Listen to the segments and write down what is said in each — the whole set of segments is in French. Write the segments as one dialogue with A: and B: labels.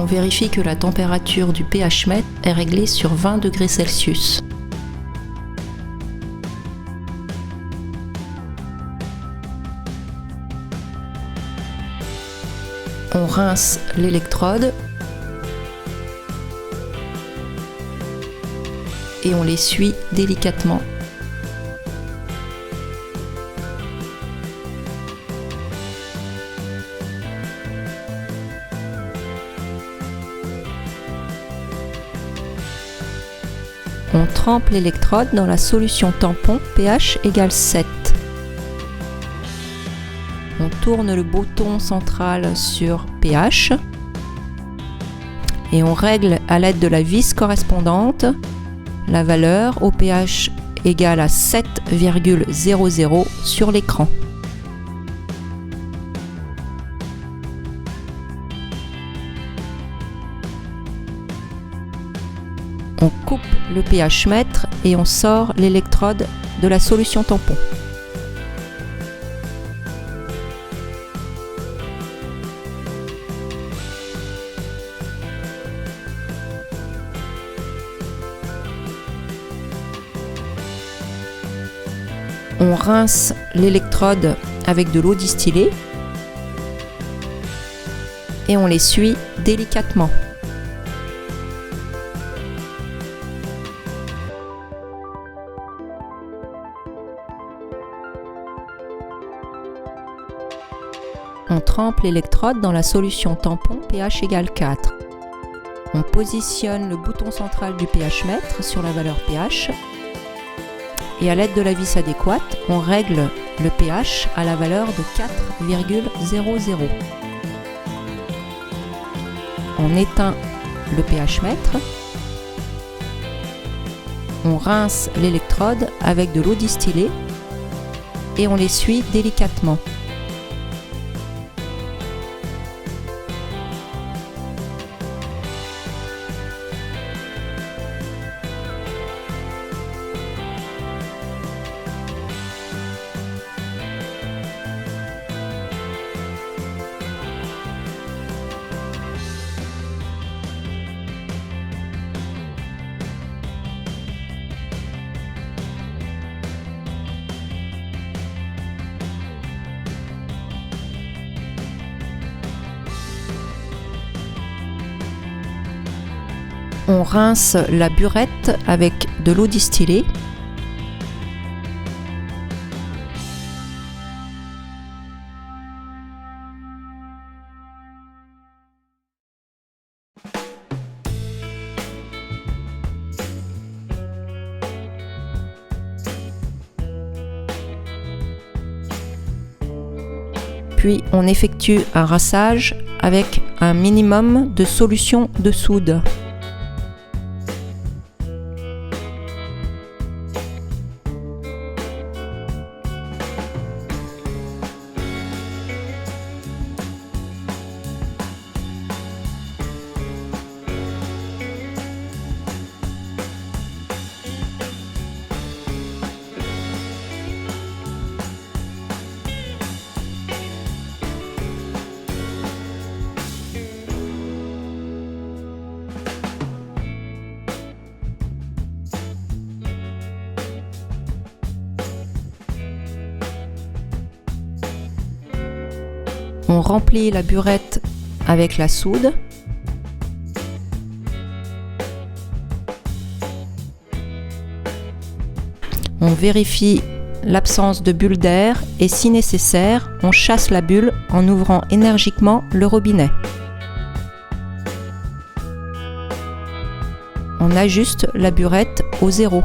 A: On vérifie que la température du pH mètre est réglée sur 20 degrés Celsius. On rince l'électrode et on l'essuie délicatement. On trempe l'électrode dans la solution tampon pH égale 7. On tourne le bouton central sur pH et on règle à l'aide de la vis correspondante la valeur au pH égal à 7,00 sur l'écran. On coupe le pH mètre et on sort l'électrode de la solution tampon. On rince l'électrode avec de l'eau distillée et on l'essuie délicatement. On trempe l'électrode dans la solution tampon pH égale 4. On positionne le bouton central du pH mètre sur la valeur pH et à l'aide de la vis adéquate, on règle le pH à la valeur de 4,00. On éteint le pH mètre. On rince l'électrode avec de l'eau distillée et on l'essuie délicatement. On rince la burette avec de l'eau distillée. Puis on effectue un rinçage avec un minimum de solution de soude. On remplit la burette avec la soude. On vérifie l'absence de bulle d'air et si nécessaire, on chasse la bulle en ouvrant énergiquement le robinet. On ajuste la burette au 0.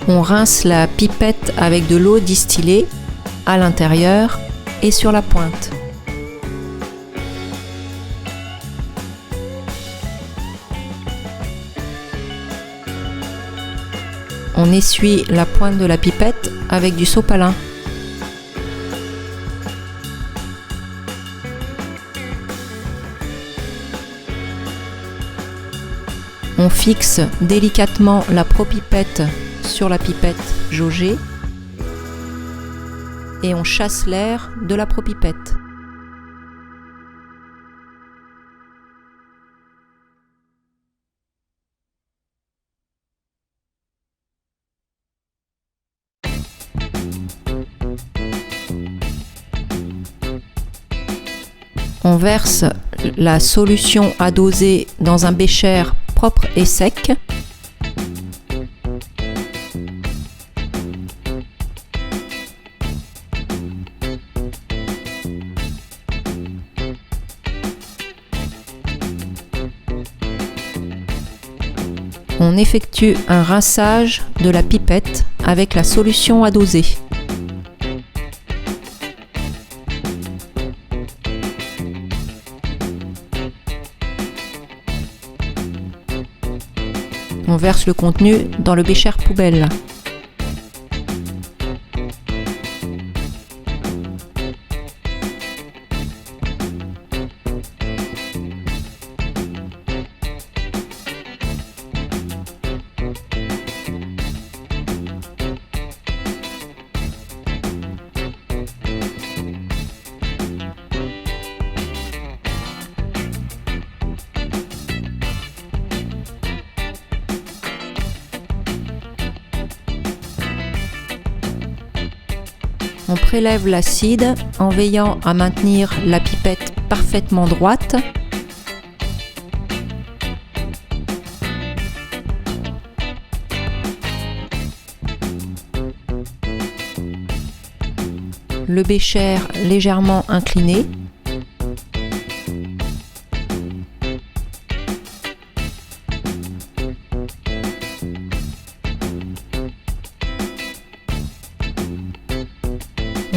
A: On rince la pipette avec de l'eau distillée à l'intérieur et sur la pointe. On essuie la pointe de la pipette avec du sopalin. On fixe délicatement la propipette sur la pipette jaugée et on chasse l'air de la propipette. On verse la solution à doser dans un bécher propre et sec. On effectue un rinçage de la pipette avec la solution à doser. On verse le contenu dans le bécher poubelle. On prélève l'acide en veillant à maintenir la pipette parfaitement droite. Le bécher légèrement incliné.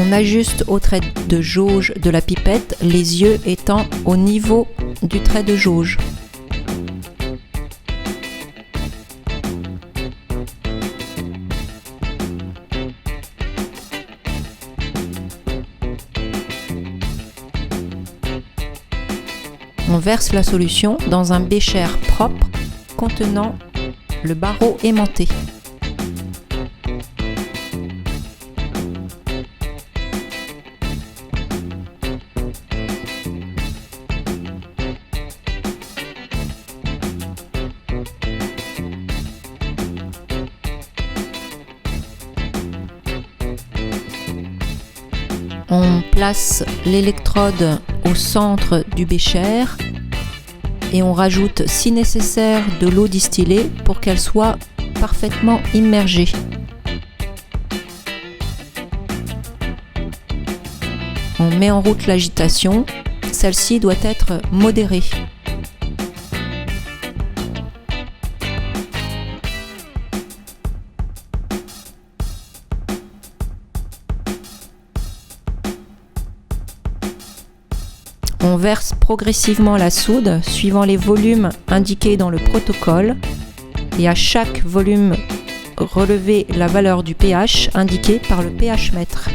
A: On ajuste au trait de jauge de la pipette, les yeux étant au niveau du trait de jauge. On verse la solution dans un bécher propre contenant le barreau aimanté. On place l'électrode au centre du bécher et on rajoute si nécessaire de l'eau distillée pour qu'elle soit parfaitement immergée. On met en route l'agitation, celle-ci doit être modérée. On verse progressivement la soude suivant les volumes indiqués dans le protocole et à chaque volume relevez la valeur du pH indiquée par le pH mètre.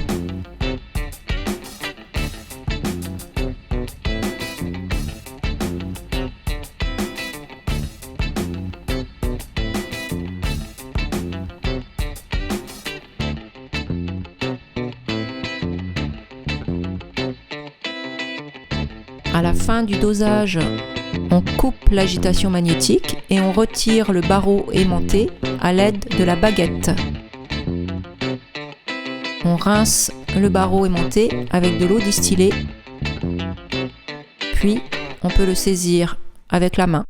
A: À la fin du dosage, on coupe l'agitation magnétique et on retire le barreau aimanté à l'aide de la baguette. On rince le barreau aimanté avec de l'eau distillée, puis on peut le saisir avec la main.